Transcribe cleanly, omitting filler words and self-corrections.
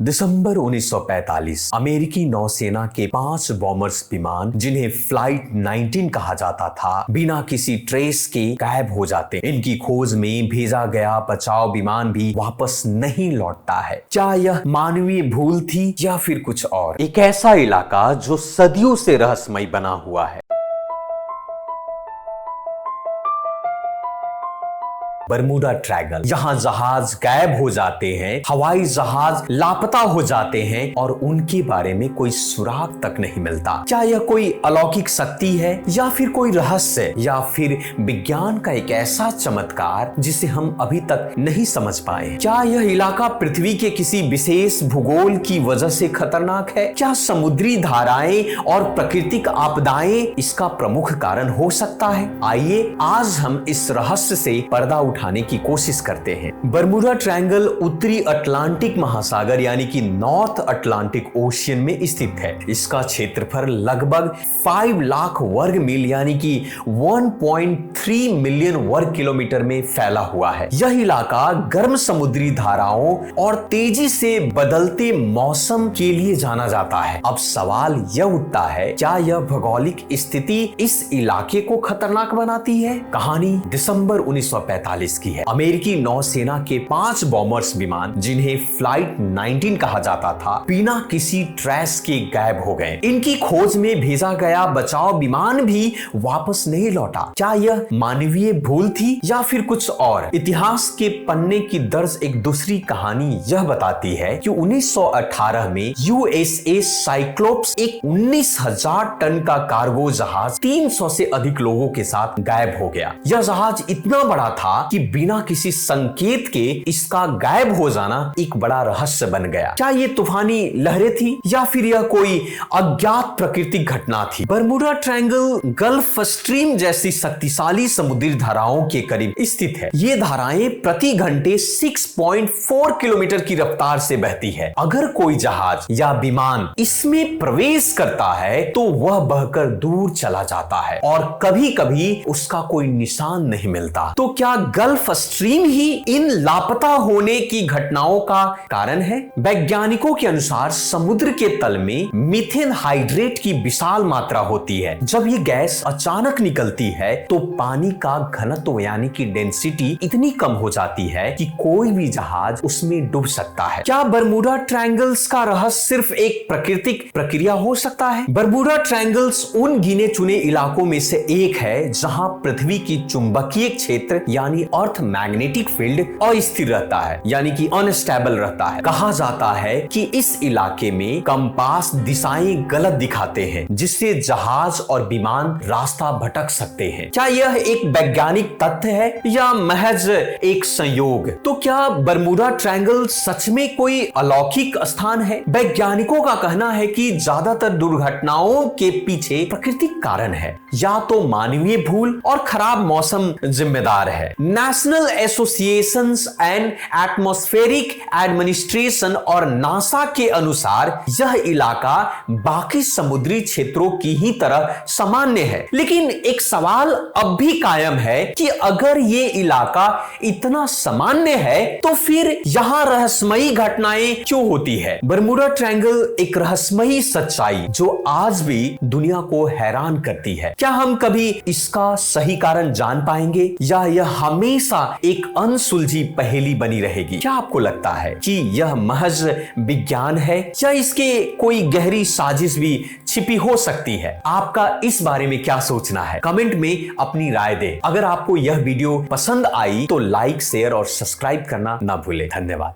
दिसंबर 1945 अमेरिकी नौसेना के 5 बॉम्बर्स विमान, जिन्हें फ्लाइट 19 कहा जाता था, बिना किसी ट्रेस के गायब हो जाते। इनकी खोज में भेजा गया बचाव विमान भी वापस नहीं लौटता है। क्या यह मानवीय भूल थी या फिर कुछ और? एक ऐसा इलाका जो सदियों से रहस्यमय बना हुआ है। Bermuda triangle. यहाँ जहाज गायब हो जाते हैं, हवाई जहाज लापता हो जाते हैं और उनके बारे में कोई सुराग तक नहीं मिलता। क्या यह कोई अलौकिक शक्ति है या फिर कोई रहस्य या फिर विज्ञान का एक ऐसा चमत्कार जिसे हम अभी तक नहीं समझ पाए? क्या यह इलाका पृथ्वी के किसी विशेष भूगोल की वजह से खतरनाक है? क्या समुद्री धाराएं और प्राकृतिक आपदाएं इसका प्रमुख कारण हो सकता है? आइए आज हम इस रहस्य से पर्दा उठाने की कोशिश करते हैं। बरमूडा ट्रायंगल उत्तरी अटलांटिक महासागर यानी कि नॉर्थ अटलांटिक ओशियन में स्थित है। इसका क्षेत्रफल लगभग 5 लाख वर्ग मील यानी कि 1.3 मिलियन वर्ग किलोमीटर में फैला हुआ है। यह इलाका गर्म समुद्री धाराओं और तेजी से बदलते मौसम के लिए जाना जाता है। अब सवाल यह उठता है, क्या यह भौगोलिक स्थिति इस इलाके को खतरनाक बनाती है? कहानी दिसंबर 1945 की है। अमेरिकी नौसेना के 5 बॉम्बर्स विमान, जिन्हें फ्लाइट 19 कहा जाता था, बिना किसी ट्रेस के गायब हो गए। इनकी खोज में भेजा गया बचाव विमान भी वापस नहीं लौटा। क्या यह मानवीय भूल थी या फिर कुछ और? इतिहास के पन्ने की दर्ज एक दूसरी कहानी यह बताती है कि 1918 में यूएसए साइक्लोप्स, एक 19,000 टन का कार्गो जहाज 300 से अधिक लोगों के साथ गायब हो गया। यह जहाज इतना बड़ा था कि बिना किसी संकेत के इसका गायब हो जाना एक बड़ा रहस्य बन गया। क्या ये तूफानी लहरें थी या फिर यह कोई अज्ञात प्राकृतिक घटना थी? बरमूडा ट्रायंगल गल्फ स्ट्रीम जैसी शक्तिशाली समुद्री धाराओं के करीब स्थित है। ये धाराएं प्रति घंटे 6.4 किलोमीटर की रफ्तार से बहती है। अगर कोई जहाज या विमान इसमें प्रवेश करता है तो वह बहकर दूर चला जाता है और कभी कभी उसका कोई निशान नहीं मिलता। तो क्या गल्फ स्ट्रीम ही इन लापता होने की घटनाओं का कारण है? वैज्ञानिकों के अनुसार समुद्र के तल में मीथेन हाइड्रेट की विशाल मात्रा होती है। जब ये गैस अचानक निकलती है तो पानी का घनत्व यानी कि डेंसिटी इतनी कम हो जाती है कि कोई भी जहाज उसमें डूब सकता है। क्या बरमूडा ट्रायंगल्स का रहस्य सिर्फ एक प्राकृतिक प्रक्रिया हो सकता है? बरमूडा ट्रायंगल्स उन गिने चुने इलाकों में से एक है जहां पृथ्वी की चुंबकीय क्षेत्र यानी अर्थ मैग्नेटिक फील्ड अस्थिर रहता है, यानी कि अनस्टेबल रहता है। कहा जाता है कि इस इलाके में कंपास दिशाएं गलत दिखाते हैं, जिससे जहाज और विमान रास्ता भटक सकते हैं। क्या यह एक वैज्ञानिक तथ्य है या महज एक संयोग? तो क्या बरमूडा ट्रायंगल सच में कोई अलौकिक स्थान है? वैज्ञानिकों का कहना है कि ज्यादातर दुर्घटनाओं के पीछे प्राकृतिक कारण है, या तो मानवीय भूल और खराब मौसम जिम्मेदार है। National associations and atmospheric administration और नासा के अनुसार यह इलाका बाकी समुद्री क्षेत्रों की ही तरह सामान्य है। लेकिन एक सवाल अब भी कायम है कि अगर ये इलाका इतना सामान्य है तो फिर यहाँ रहस्यमयी घटनाएं क्यों होती है? बरमूडा ट्रायंगल एक रहस्यमयी सच्चाई जो आज भी दुनिया को हैरान करती है। क्या हम कभी इसका सही कारण जान पाएंगे या यह हमेशा एक अनसुलझी पहेली बनी रहेगी? क्या आपको लगता है कि यह महज विज्ञान है या इसके कोई गहरी साजिश भी छिपी हो सकती है? आपका इस बारे में क्या सोचना है? कमेंट में अपनी राय दें। अगर आपको यह वीडियो पसंद आई तो लाइक, शेयर और सब्सक्राइब करना ना भूलें। धन्यवाद।